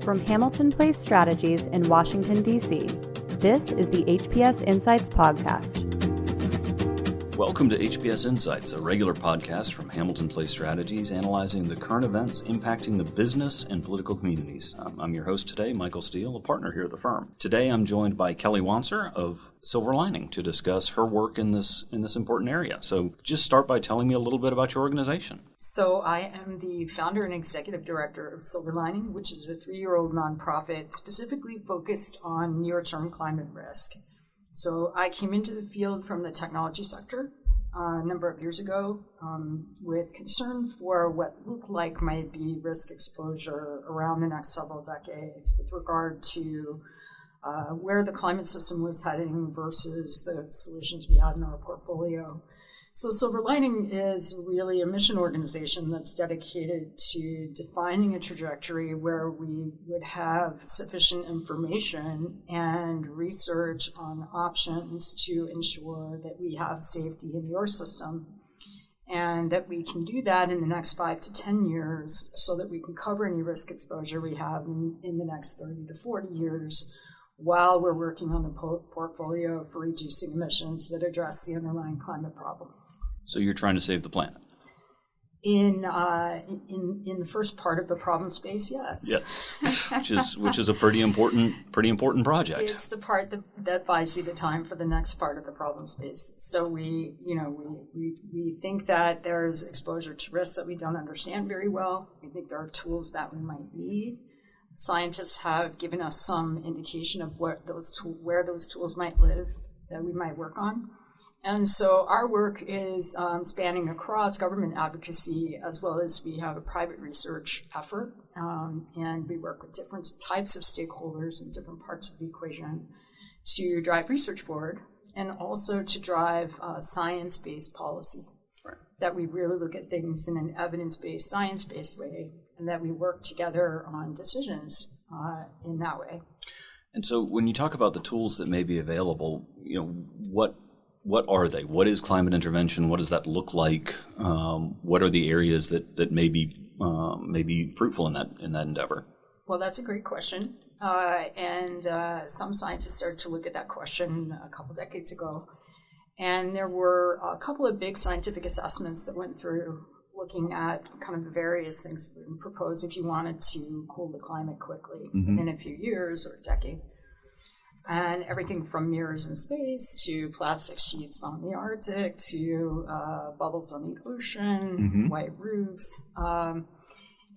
From Hamilton Place Strategies in Washington, D.C., this is the HPS Insights podcast. Welcome to HPS Insights, a regular podcast from Hamilton Place Strategies analyzing the current events impacting the business and political communities. I'm your host today, Michael Steele, a partner here at the firm. Today I'm joined by Kelly Wanser of SilverLining to discuss her work in this important area. So just start by telling me a little bit about your organization. So I am the founder and executive director of SilverLining, which is a 3-year-old nonprofit specifically focused on near-term climate risk. So I came into the field from the technology sector a number of years ago with concern for what looked like might be risk exposure around the next several decades with regard to where the climate system was heading versus the solutions we had in our portfolio. So SilverLining is really a mission organization that's dedicated to defining a trajectory where we would have sufficient information and research on options to ensure that we have safety in your system and that we can do that in the next 5 to 10 years so that we can cover any risk exposure we have in the next 30 to 40 years while we're working on the portfolio for reducing emissions that address the underlying climate problem. So you're trying to save the planet? In the first part of the problem space, yes. Yes, which is a pretty important project. It's the part that buys you the time for the next part of the problem space. So we think that there's exposure to risks that we don't understand very well. We think there are tools that we might need. Scientists have given us some indication of where those tools might live that we might work on. And so our work is spanning across government advocacy as well as we have a private research effort. And we work with different types of stakeholders in different parts of the equation to drive research forward and also to drive science-based policy. Right. That we really look at things in an evidence-based, science-based way and that we work together on decisions in that way. And so when you talk about the tools that may be available, what are they? What is climate intervention? What does that look like? What are the areas that may be fruitful in that endeavor? Well, that's a great question. And some scientists started to look at that question a couple decades ago. And there were a couple of big scientific assessments that went through looking at kind of the various things that were proposed if you wanted to cool the climate quickly in a few years or a decade. And everything from mirrors in space to plastic sheets on the Arctic to bubbles on the ocean, white roofs.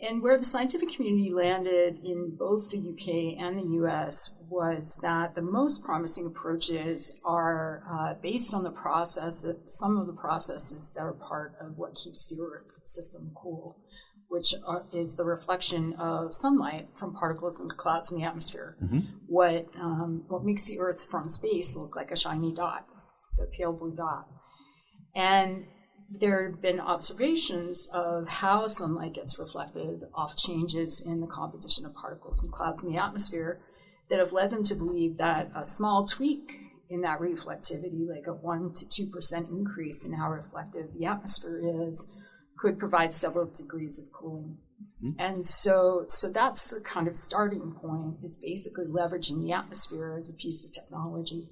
And where the scientific community landed in both the UK and the US was that the most promising approaches are based on some of the processes that are part of what keeps the Earth system cool, which is the reflection of sunlight from particles and clouds in the atmosphere. What makes the Earth from space look like a shiny dot, the pale blue dot. And there have been observations of how sunlight gets reflected off changes in the composition of particles and clouds in the atmosphere that have led them to believe that a small tweak in that reflectivity, like a 1% to 2% increase in how reflective the atmosphere is, could provide several degrees of cooling. And so that's the kind of starting point, is basically leveraging the atmosphere as a piece of technology.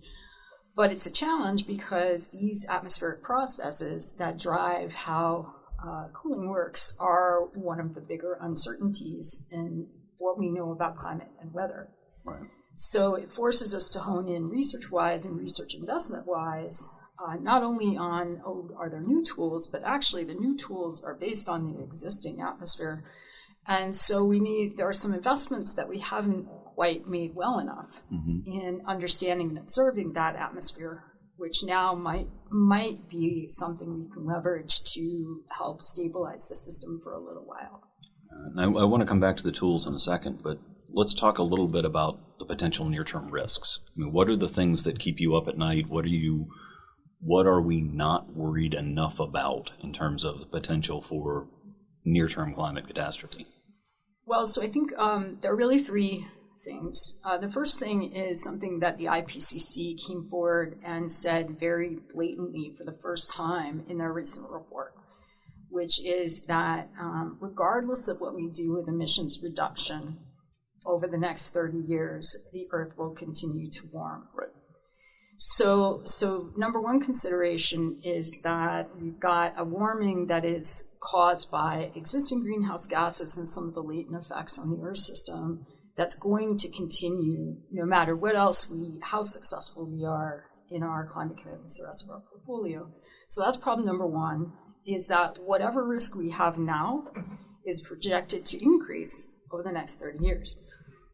But it's a challenge because these atmospheric processes that drive how cooling works are one of the bigger uncertainties in what we know about climate and weather. Right. So it forces us to hone in research-wise and research investment-wise not only on, are there new tools, but actually the new tools are based on the existing atmosphere. And so there are some investments that we haven't quite made well enough in understanding and observing that atmosphere, which now might be something we can leverage to help stabilize the system for a little while. I want to come back to the tools in a second, but let's talk a little bit about the potential near-term risks. I mean, what are the things that keep you up at night? What are we not worried enough about in terms of the potential for near-term climate catastrophe? Well, so I think there are really three things. The first thing is something that the IPCC came forward and said very blatantly for the first time in their recent report, which is that regardless of what we do with emissions reduction over the next 30 years, the Earth will continue to warm. Right. So number one consideration is that we've got a warming that is caused by existing greenhouse gases and some of the latent effects on the Earth system that's going to continue no matter what else how successful we are in our climate commitments, the rest of our portfolio. So that's problem number one, is that whatever risk we have now is projected to increase over the next 30 years.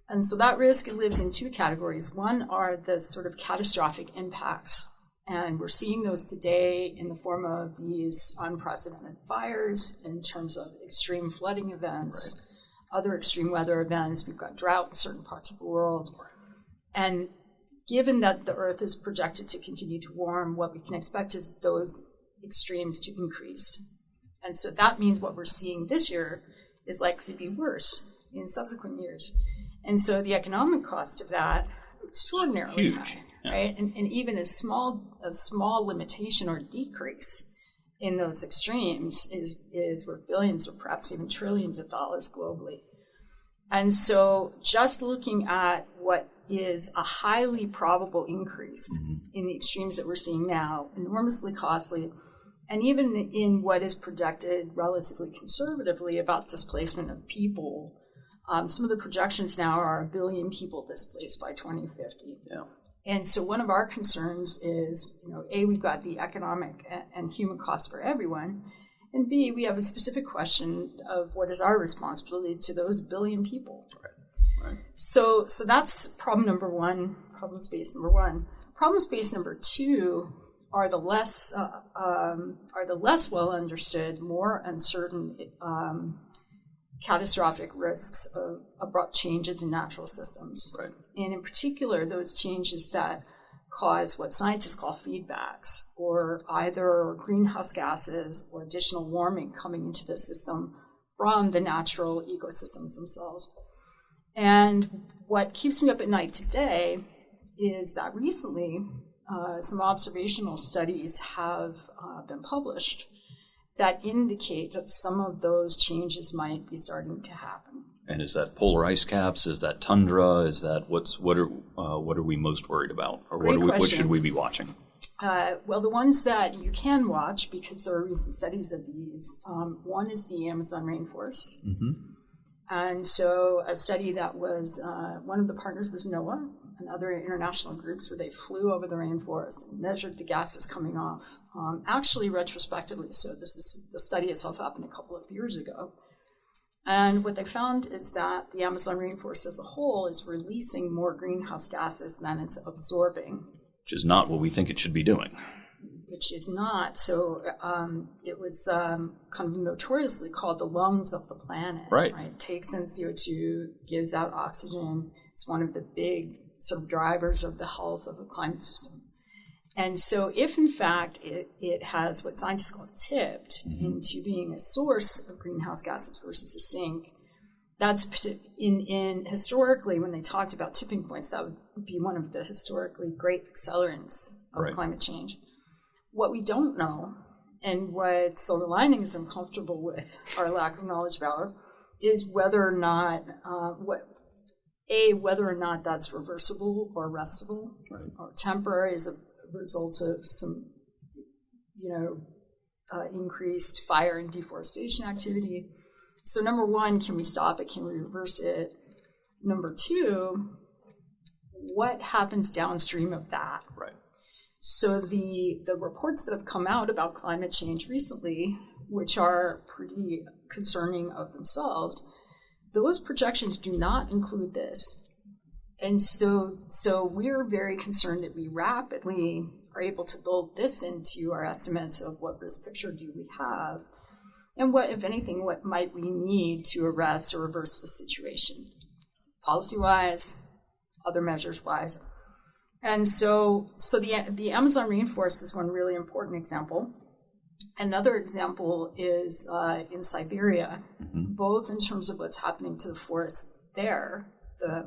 And so that risk lives in two categories. One are the sort of catastrophic impacts. And we're seeing those today in the form of these unprecedented fires, in terms of extreme flooding events, other extreme weather events. We've got drought in certain parts of the world. And given that the Earth is projected to continue to warm, what we can expect is those extremes to increase. And so that means what we're seeing this year is likely to be worse in subsequent years. And so the economic cost of that is extraordinarily high, right? And even a small limitation or decrease in those extremes is worth billions or perhaps even trillions of dollars globally. And so just looking at what is a highly probable increase in the extremes that we're seeing now, enormously costly, and even in what is projected relatively conservatively about displacement of people, some of the projections now are 1 billion people displaced by 2050. Yeah. And so one of our concerns is, A, we've got the economic and human costs for everyone, and B, we have a specific question of what is our responsibility to those 1 billion people. Right. So that's problem number one, problem space number one. Problem space number two are the less well understood, more uncertain catastrophic risks of abrupt changes in natural systems. Right. And in particular, those changes that cause what scientists call feedbacks, or either greenhouse gases or additional warming coming into the system from the natural ecosystems themselves. And what keeps me up at night today is that recently some observational studies have been published that indicate that some of those changes might be starting to happen. And is that polar ice caps? Is that tundra? Is that what are we most worried about, or what should we be watching? Well, the ones that you can watch, because there are recent studies of these, one is the Amazon rainforest. Mm-hmm. And so a study that was, one of the partners was NOAA and other international groups, where they flew over the rainforest and measured the gases coming off, actually retrospectively. So the study itself happened a couple of years ago. And what they found is that the Amazon rainforest as a whole is releasing more greenhouse gases than it's absorbing. Which is not what we think it should be doing. Which is not. So it was kind of notoriously called the lungs of the planet. Right. It takes in CO2, gives out oxygen. It's one of the big sort of drivers of the health of the climate system. And so if, in fact, it has what scientists call tipped into being a source of greenhouse gases versus a sink, that's in historically, when they talked about tipping points, that would be one of the historically great accelerants of climate change. What we don't know, and what SilverLining is uncomfortable with our lack of knowledge about, is whether or not whether or not that's reversible or arrestable, or temporary as a result of some, increased fire and deforestation activity. So number one, can we stop it? Can we reverse it? Number two, what happens downstream of that? Right. So the reports that have come out about climate change recently, which are pretty concerning of themselves, those projections do not include this. And so we're very concerned that we rapidly are able to build this into our estimates of what risk picture do we have, and what, if anything, what might we need to arrest or reverse the situation, policy-wise, other measures-wise. And so the Amazon rainforest is one really important example. Another example is in Siberia, both in terms of what's happening to the forests there, the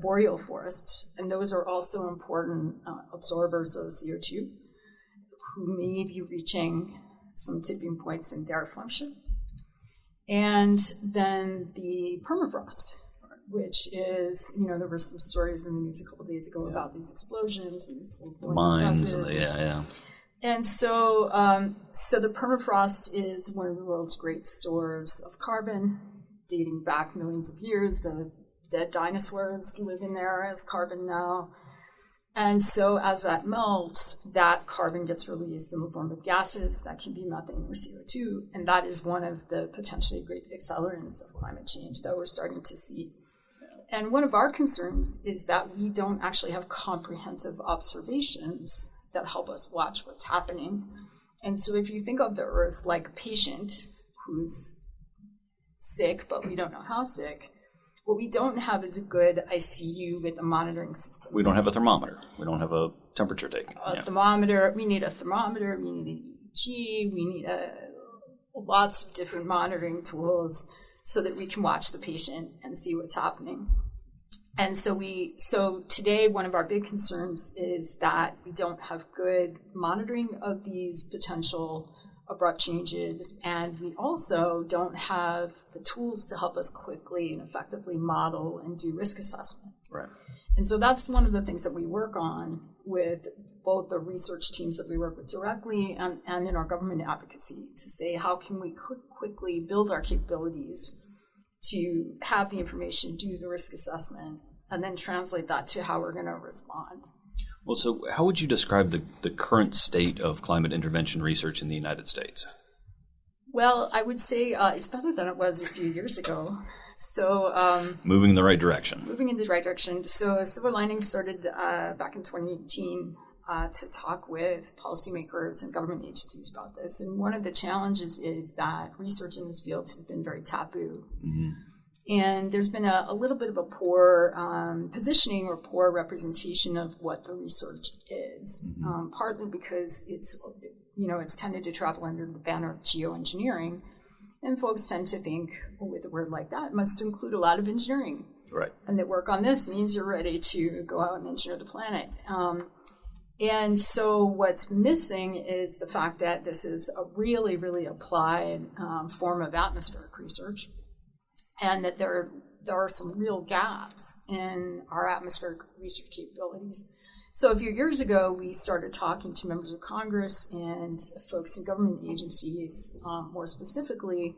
boreal forests, and those are also important absorbers of CO2, who may be reaching some tipping points in their function. And then the permafrost, which is, there were some stories in the news a couple of days ago about these explosions and these mines. And so, so the permafrost is one of the world's great stores of carbon, dating back millions of years. The dead dinosaurs live in there as carbon now. And so as that melts, that carbon gets released in the form of gases. That can be methane or CO2. And that is one of the potentially great accelerants of climate change that we're starting to see. And one of our concerns is that we don't actually have comprehensive observations that help us watch what's happening. And so if you think of the Earth like a patient who's sick, but we don't know how sick, what we don't have is a good ICU with a monitoring system. We don't have a thermometer. We don't have a temperature taker. Thermometer. We need a thermometer. We need an EEG. We need lots of different monitoring tools so that we can watch the patient and see what's happening. And so today, one of our big concerns is that we don't have good monitoring of these potential abrupt changes, and we also don't have the tools to help us quickly and effectively model and do risk assessment. Right. And so that's one of the things that we work on with both the research teams that we work with directly and in our government advocacy to say, how can we quickly build our capabilities to have the information, do the risk assessment, and then translate that to how we're going to respond. Well, so how would you describe the current state of climate intervention research in the United States? Well, I would say it's better than it was a few years ago. So moving in the right direction. Moving in the right direction. So SilverLining started back in 2018 to talk with policymakers and government agencies about this. And one of the challenges is that research in this field has been very taboo. Mm-hmm. And there's been a little bit of a poor positioning or poor representation of what the research is, partly because it's tended to travel under the banner of geoengineering. And folks tend to think, with a word like that, it must include a lot of engineering. Right. And that work on this means you're ready to go out and engineer the planet. And so what's missing is the fact that this is a really, really applied form of atmospheric research, and that there are some real gaps in our atmospheric research capabilities. So a few years ago, we started talking to members of Congress and folks in government agencies, more specifically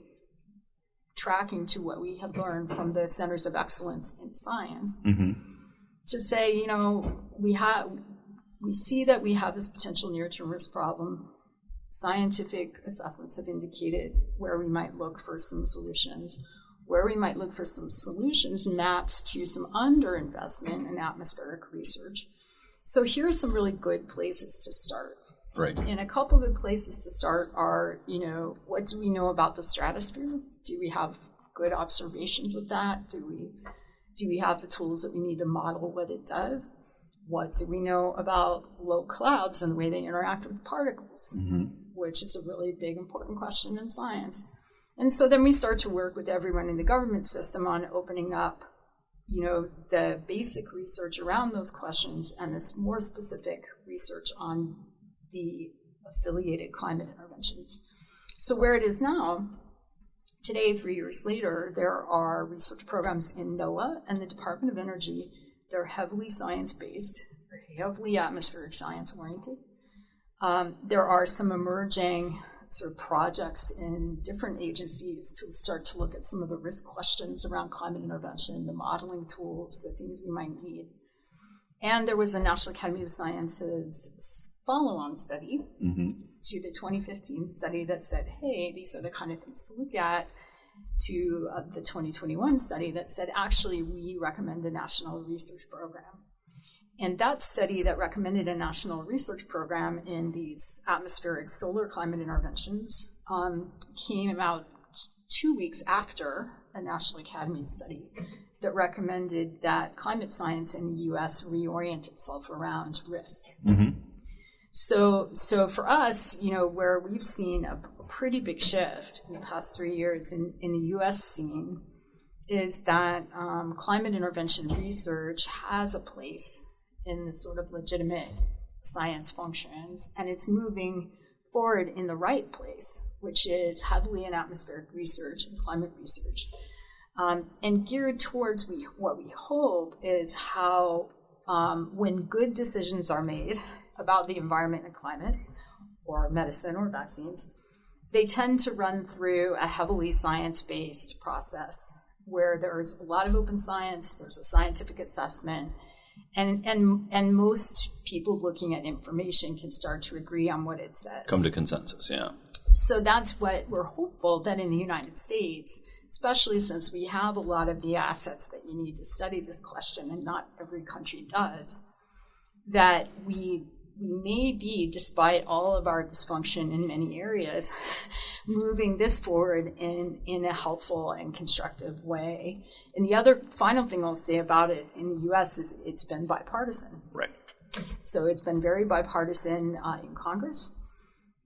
tracking to what we had learned from the Centers of Excellence in Science, to say, we see that we have this potential near-term risk problem. Scientific assessments have indicated where we might look for some solutions. Where we might look for some solutions maps to some underinvestment in atmospheric research. So here are some really good places to start. Right. And a couple good places to start are, what do we know about the stratosphere? Do we have good observations of that? Do we have the tools that we need to model what it does? What do we know about low clouds and the way they interact with particles, which is a really big, important question in science. And so then we start to work with everyone in the government system on opening up, the basic research around those questions and this more specific research on the affiliated climate interventions. So where it is now, today, 3 years later, there are research programs in NOAA and the Department of Energy. They're heavily science-based, heavily atmospheric science-oriented. There are some emerging sort of projects in different agencies to start to look at some of the risk questions around climate intervention, the modeling tools, the things we might need. And there was a National Academy of Sciences follow-on study to the 2015 study that said, hey, these are the kind of things to look at, to the 2021 study that said, actually, we recommend a national research program. And that study that recommended a national research program in these atmospheric solar climate interventions came about 2 weeks after a National Academy study that recommended that climate science in the U.S. reorient itself around risk. So for us, where we've seen a pretty big shift in the past 3 years in the U.S. scene is that climate intervention research has a place in the sort of legitimate science functions, and it's moving forward in the right place, which is heavily in atmospheric research and climate research, and geared towards what we hope is how when good decisions are made about the environment and climate, or medicine or vaccines, they tend to run through a heavily science-based process where there's a lot of open science, there's a scientific assessment, and most people looking at information can start to agree on what it says. Come to consensus, yeah. So that's what we're hopeful that in the United States, especially since we have a lot of the assets that you need to study this question, and not every country does, that we may be, despite all of our dysfunction in many areas, moving this forward in a helpful and constructive way. And the other final thing I'll say about it in the U.S. is it's been bipartisan. Right. So it's been very bipartisan in Congress,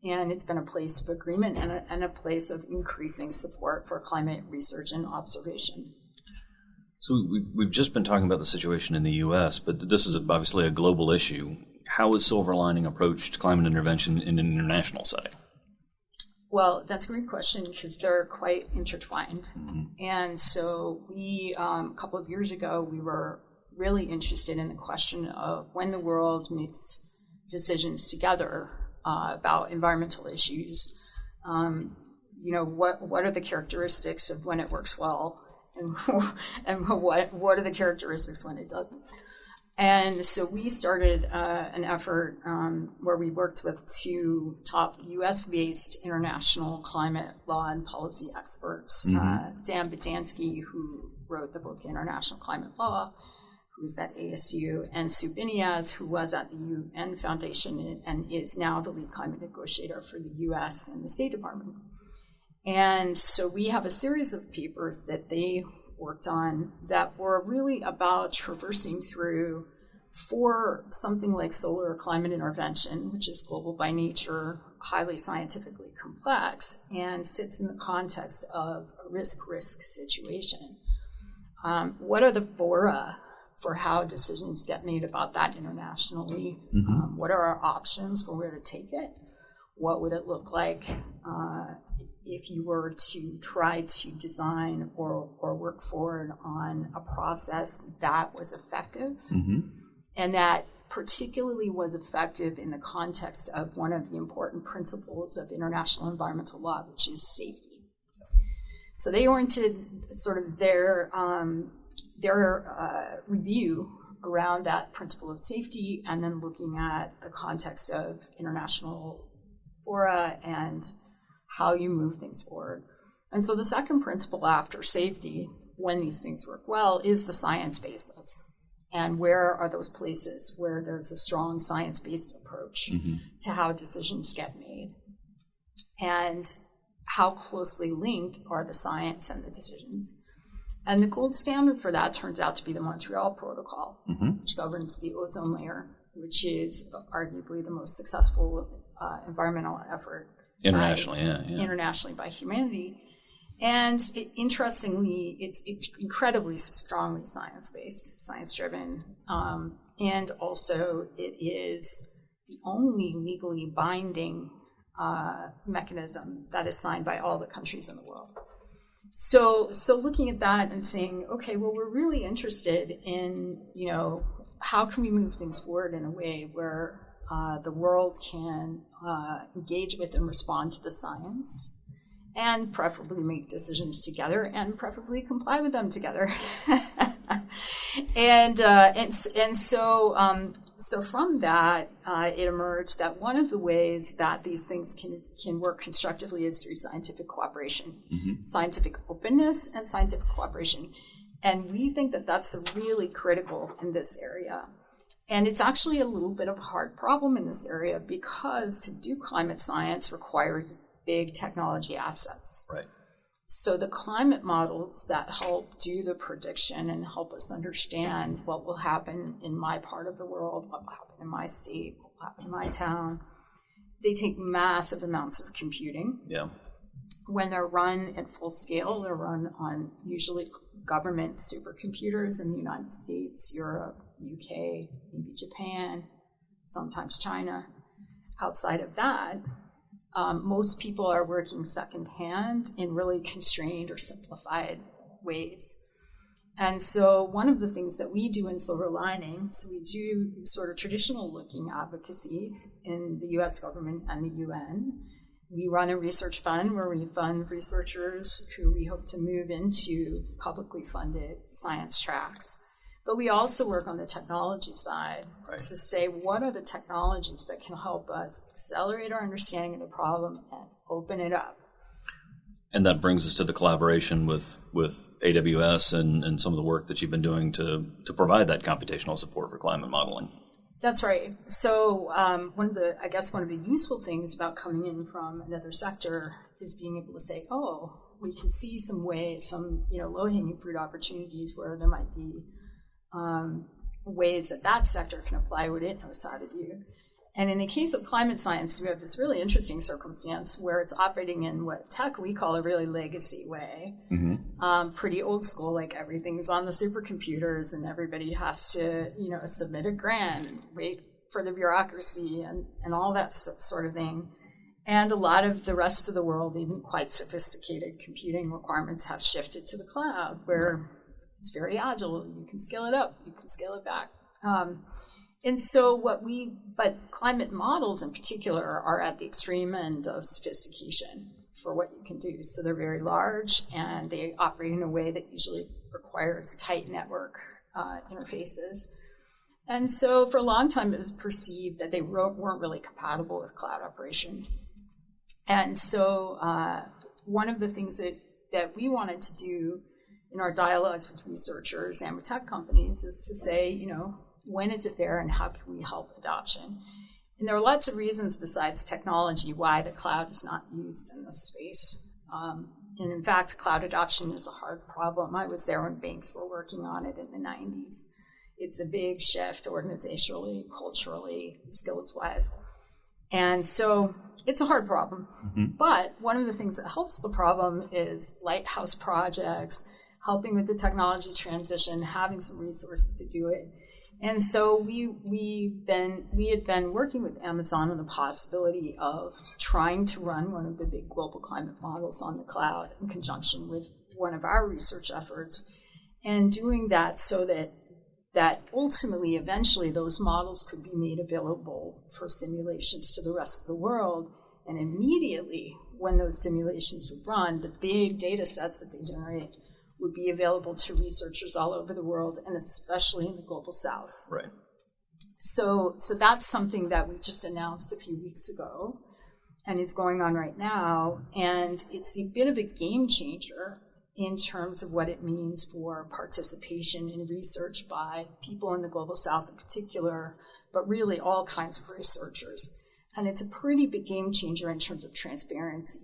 and it's been a place of agreement and a place of increasing support for climate research and observation. So we've just been talking about the situation in the U.S., but this is obviously a global issue. How has SilverLining approached climate intervention in an international setting? Well, that's a great question because they're quite intertwined. Mm-hmm. And so we, a couple of years ago, we were really interested in the question of when the world makes decisions together about environmental issues, what are the characteristics of when it works well, and what are the characteristics when it doesn't? And so we started an effort where we worked with two top U.S.-based international climate law and policy experts, Dan Badansky, who wrote the book International Climate Law, who's at ASU, and Sue Biniaz, who was at the UN Foundation and is now the lead climate negotiator for the U.S. and the State Department. And so we have a series of papers that they worked on that were really about traversing through for something like solar climate intervention, which is global by nature, highly scientifically complex, and sits in the context of a risk-risk situation. What are the fora for how decisions get made about that internationally? Mm-hmm. What are our options for where to take it? What would it look like if you were to try to design or work forward on a process that was effective, and that particularly was effective in the context of one of the important principles of international environmental law, which is safety. So they oriented sort of their review around that principle of safety, and then looking at the context of international fora and how you move things forward. And so the second principle after safety, when these things work well, is the science basis. And where are those places where there's a strong science-based approach to how decisions get made? And how closely linked are the science and the decisions? And the gold standard for that turns out to be the Montreal Protocol, which governs the ozone layer, which is arguably the most successful environmental effort internationally by humanity. And interestingly, it's incredibly strongly science-based, science-driven, and also it is the only legally binding mechanism that is signed by all the countries in the world. So looking at that and saying, okay, well, we're really interested in, how can we move things forward in a way where the world can engage with and respond to the science, and preferably make decisions together, and preferably comply with them together. So from that, it emerged that one of the ways that these things can work constructively is through scientific cooperation, scientific openness, and scientific cooperation. And we think that that's really critical in this area. And it's actually a little bit of a hard problem in this area because to do climate science requires big technology assets. Right. So the climate models that help do the prediction and help us understand what will happen in my part of the world, what will happen in my state, what will happen in my town, they take massive amounts of computing. Yeah. When they're run at full scale, they're run on usually government supercomputers in the United States, Europe, UK, maybe Japan, sometimes China. Outside of that, most people are working secondhand in really constrained or simplified ways. And so one of the things that we do in SilverLining, so we do sort of traditional looking advocacy in the US government and the UN. We run a research fund where we fund researchers who we hope to move into publicly funded science tracks. But we also work on the technology side to say, what are the technologies that can help us accelerate our understanding of the problem and open it up? And that brings us to the collaboration with AWS and some of the work that you've been doing to provide that computational support for climate modeling. That's right. So one of the useful things about coming in from another sector is being able to say, oh, we can see some ways, some low-hanging fruit opportunities where there might be ways that sector can apply what it knows how to do. And in the case of climate science, we have this really interesting circumstance where it's operating in what tech we call a really legacy way, pretty old school, like everything's on the supercomputers and everybody has to, submit a grant and wait for the bureaucracy and all that sort of thing. And a lot of the rest of the world, even quite sophisticated computing requirements, have shifted to the cloud where it's very agile. You can scale it up, you can scale it back. And so but climate models in particular are at the extreme end of sophistication for what you can do. So they're very large and they operate in a way that usually requires tight network interfaces. And so for a long time, it was perceived that they weren't really compatible with cloud operation. And so one of the things that we wanted to do in our dialogues with researchers and with tech companies is to say, when is it there and how can we help adoption? And there are lots of reasons besides technology why the cloud is not used in this space. And in fact, cloud adoption is a hard problem. I was there when banks were working on it in the 90s. It's a big shift organizationally, culturally, skills-wise. And so it's a hard problem. But one of the things that helps the problem is lighthouse projects, helping with the technology transition, having some resources to do it. And so we had been working with Amazon on the possibility of trying to run one of the big global climate models on the cloud in conjunction with one of our research efforts, and doing that so that ultimately, eventually, those models could be made available for simulations to the rest of the world. And immediately, when those simulations would run, the big data sets that they generate would be available to researchers all over the world, and especially in the global south. Right. So that's something that we just announced a few weeks ago and is going on right now. And it's a bit of a game changer in terms of what it means for participation in research by people in the global south in particular, but really all kinds of researchers. And it's a pretty big game changer in terms of transparency.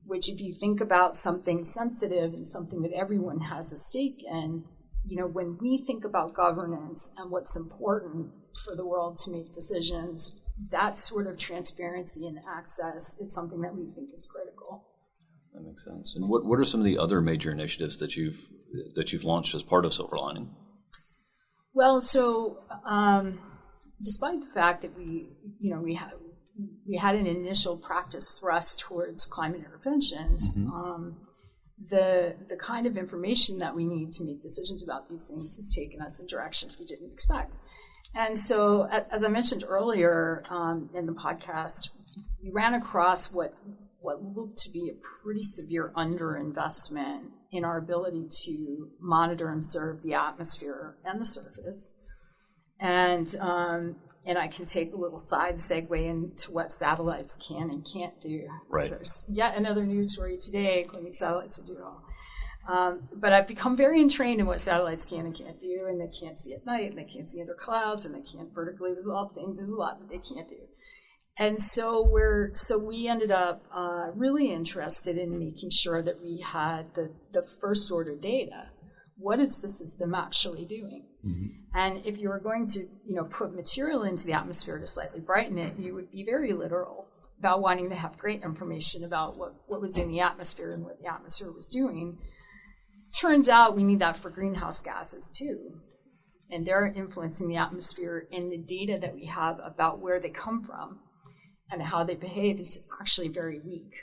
Which, if you think about something sensitive and something that everyone has a stake in, when we think about governance and what's important for the world to make decisions, that sort of transparency and access is something that we think is critical. That makes sense. And what are some of the other major initiatives that you've launched as part of SilverLining? Well, so despite the fact that we had an initial practice thrust towards climate interventions, the kind of information that we need to make decisions about these things has taken us in directions we didn't expect. And so, as I mentioned earlier in the podcast, we ran across what looked to be a pretty severe underinvestment in our ability to monitor and observe the atmosphere and the surface. And I can take a little side segue into what satellites can and can't do. Right. There's yet another news story today claiming satellites to do it all. But I've become very entrained in what satellites can and can't do, and they can't see at night, and they can't see under clouds, and they can't vertically resolve things. There's a lot that they can't do. And so we ended up really interested in making sure that we had the first order data. What is the system actually doing? And if you were going to, put material into the atmosphere to slightly brighten it, you would be very literal about wanting to have great information about what was in the atmosphere and what the atmosphere was doing. Turns out we need that for greenhouse gases too. And they're influencing the atmosphere and the data that we have about where they come from. and how they behave is actually very weak.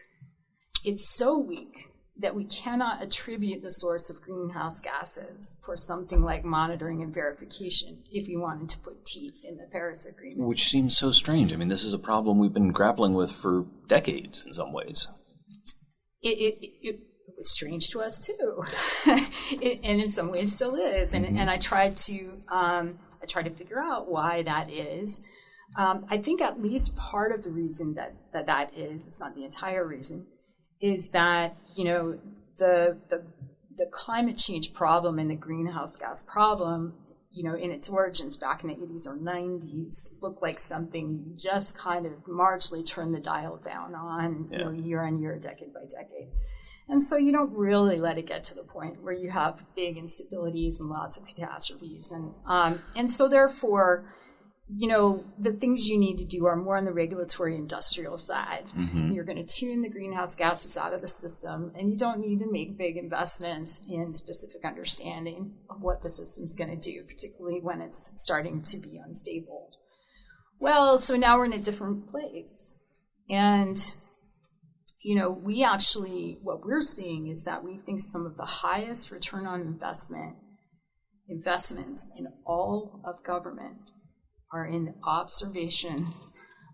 It's so weak that we cannot attribute the source of greenhouse gases for something like monitoring and verification if we wanted to put teeth in the Paris Agreement. Which seems so strange. I mean, this is a problem we've been grappling with for decades in some ways. It was strange to us too, and in some ways still is. And I tried to figure out why that is. I think at least part of the reason that is, it's not the entire reason, is that, you know, the climate change problem and the greenhouse gas problem, you know, in its origins back in the 80s or 90s, looked like something you just kind of marginally turned the dial down on, you know, year on year, decade by decade. And so you don't really let it get to the point where you have big instabilities and lots of catastrophes. And so therefore, you know, the things you need to do are more on the regulatory industrial side. You're going to tune the greenhouse gases out of the system, and you don't need to make big investments in specific understanding of what the system's going to do, particularly when it's starting to be unstable. Well, so now we're in a different place. And, you know, what we're seeing is that we think some of the highest return on investments in all of government are in the observation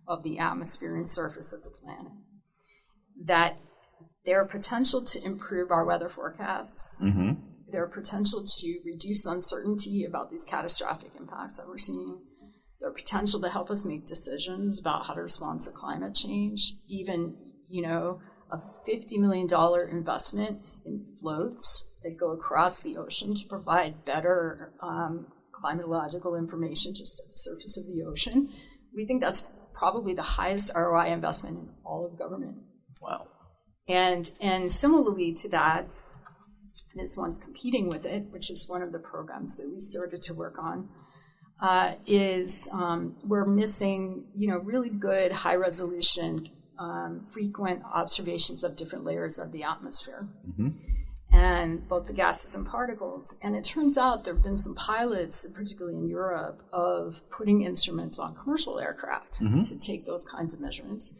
of the atmosphere and surface of the planet. That their potential to improve our weather forecasts, their potential to reduce uncertainty about these catastrophic impacts that we're seeing, their potential to help us make decisions about how to respond to climate change, even, you know, a $50 million investment in floats that go across the ocean to provide better climatological information just at the surface of the ocean. We think that's probably the highest ROI investment in all of government. Wow. And similarly to that, this one's competing with it, which is one of the programs that we started to work on, is we're missing, you know, really good high resolution, frequent observations of different layers of the atmosphere. And both the gases and particles. And it turns out there have been some pilots, particularly in Europe, of putting instruments on commercial aircraft to take those kinds of measurements.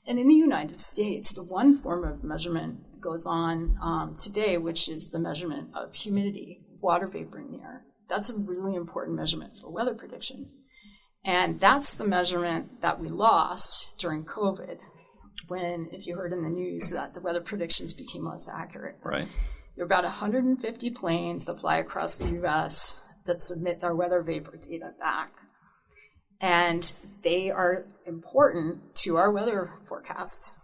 And in the United States, the one form of measurement goes on today, which is the measurement of humidity, water vapor in the air. That's a really important measurement for weather prediction. And that's the measurement that we lost during COVID, when, if you heard in the news, that the weather predictions became less accurate. Right. There are about 150 planes that fly across the U.S. that submit their weather vapor data back. And they are important to our weather forecasts.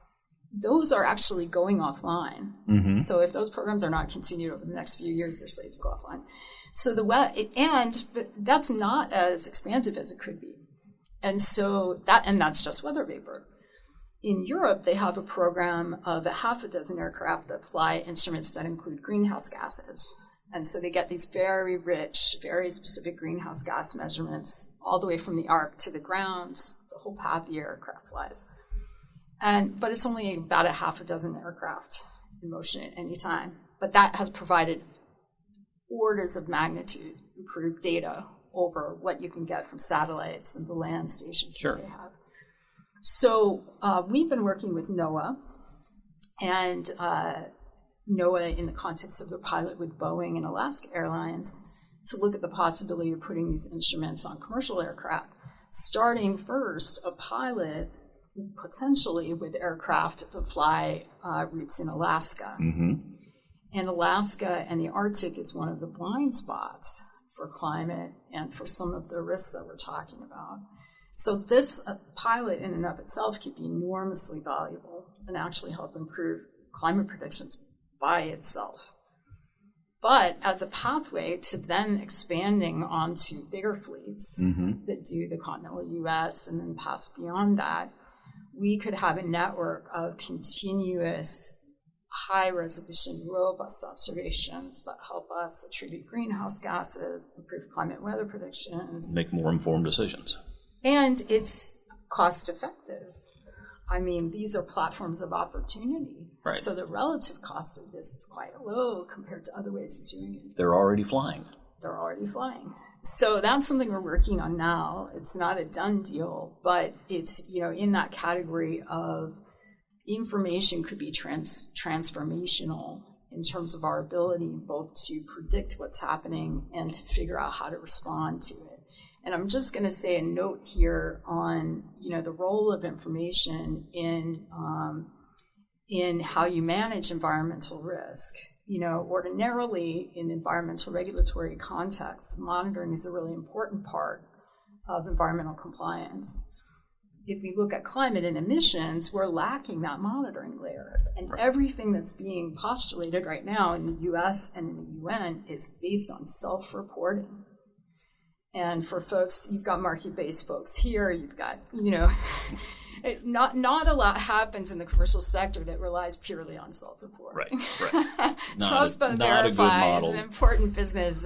Those are actually going offline. So if those programs are not continued over the next few years, they're slated to go offline. So but that's not as expansive as it could be. And so that's just weather vapor. In Europe, they have a program of a half a dozen aircraft that fly instruments that include greenhouse gases. And so they get these very rich, very specific greenhouse gas measurements all the way from the arc to the ground, the whole path the aircraft flies. But it's only about a half a dozen aircraft in motion at any time. But that has provided orders of magnitude improved data over what you can get from satellites and the land stations that they have. So we've been working with NOAA, and NOAA in the context of the pilot with Boeing and Alaska Airlines to look at the possibility of putting these instruments on commercial aircraft, starting first a pilot potentially with aircraft to fly routes in Alaska. And Alaska and the Arctic is one of the blind spots for climate and for some of the risks that we're talking about. So this pilot in and of itself could be enormously valuable and actually help improve climate predictions by itself. But as a pathway to then expanding onto bigger fleets that do the continental U.S. and then pass beyond that, we could have a network of continuous high-resolution, robust observations that help us attribute greenhouse gases, improve climate weather predictions. Make more informed decisions. And it's cost-effective. I mean, these are platforms of opportunity. Right. So the relative cost of this is quite low compared to other ways of doing it. They're already flying. They're already flying. So that's something we're working on now. It's not a done deal, but it's, in that category of information could be transformational in terms of our ability both to predict what's happening and to figure out how to respond to it. And I'm just going to say a note here on, the role of information in how you manage environmental risk. Ordinarily in environmental regulatory context, monitoring is a really important part of environmental compliance. If we look at climate and emissions, we're lacking that monitoring layer. And everything that's being postulated right now in the US and in the UN is based on self-reporting. And for folks, you've got market-based folks here, you've got, not a lot happens in the commercial sector that relies purely on self-reporting. Right. Trust but verify is an important business.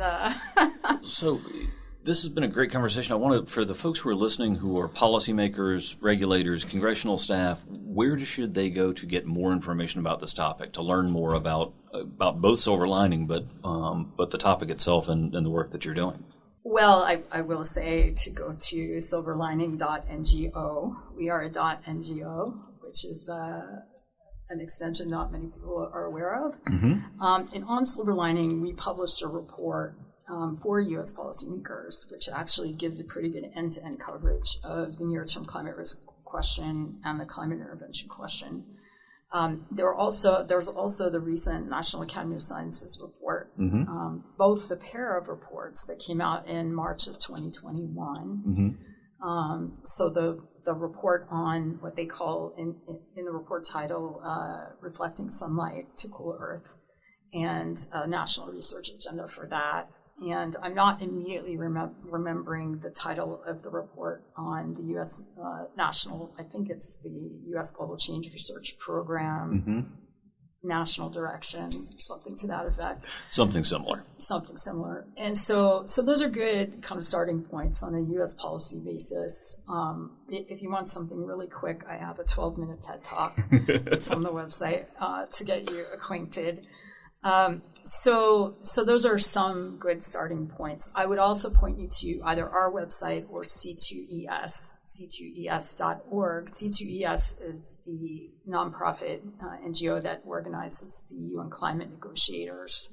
So this has been a great conversation. I want to, for the folks who are listening who are policymakers, regulators, congressional staff, where should they go to get more information about this topic, to learn more about both SilverLining, but the topic itself and the work that you're doing? Well, I will say to go to silverlining.ngo. We are a .ngo, which is an extension not many people are aware of. Mm-hmm. And on SilverLining, we published a report for U.S. policymakers, which actually gives a pretty good end-to-end coverage of the near-term climate risk question and the climate intervention question. There's also the recent National Academy of Sciences report, mm-hmm. Both the pair of reports that came out in March of 2021. Mm-hmm. So the report on what they call in the report title, Reflecting Sunlight to Cool Earth, and a national research agenda for that. And I'm not immediately remembering the title of the report on the U.S. national, I think it's the U.S. Global Change Research Program, mm-hmm. National Direction, something to that effect. Something similar. And so those are good kind of starting points on a U.S. policy basis. If you want something really quick, I have a 12-minute TED Talk. It's on the website to get you acquainted. So those are some good starting points. I would also point you to either our website or C2ES, c2es.org. C2ES is the nonprofit NGO that organizes the UN climate negotiators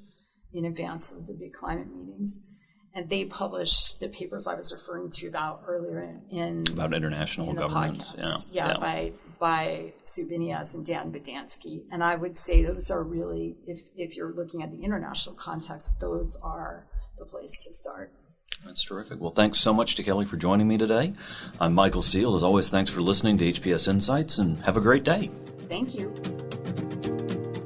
in advance of the big climate meetings. And they published the papers I was referring to about earlier about international governance. By Sue Binias and Dan Badansky. And I would say those are really, if you're looking at the international context, those are the place to start. That's terrific. Well, thanks so much to Kelly for joining me today. I'm Michael Steele. As always, thanks for listening to HPS Insights, and have a great day. Thank you.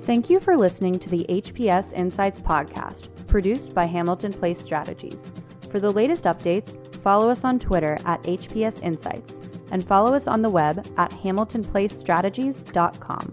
Thank you for listening to the HPS Insights podcast, produced by Hamilton Place Strategies. For the latest updates, follow us on Twitter at HPS Insights, and follow us on the web at hamiltonplacestrategies.com.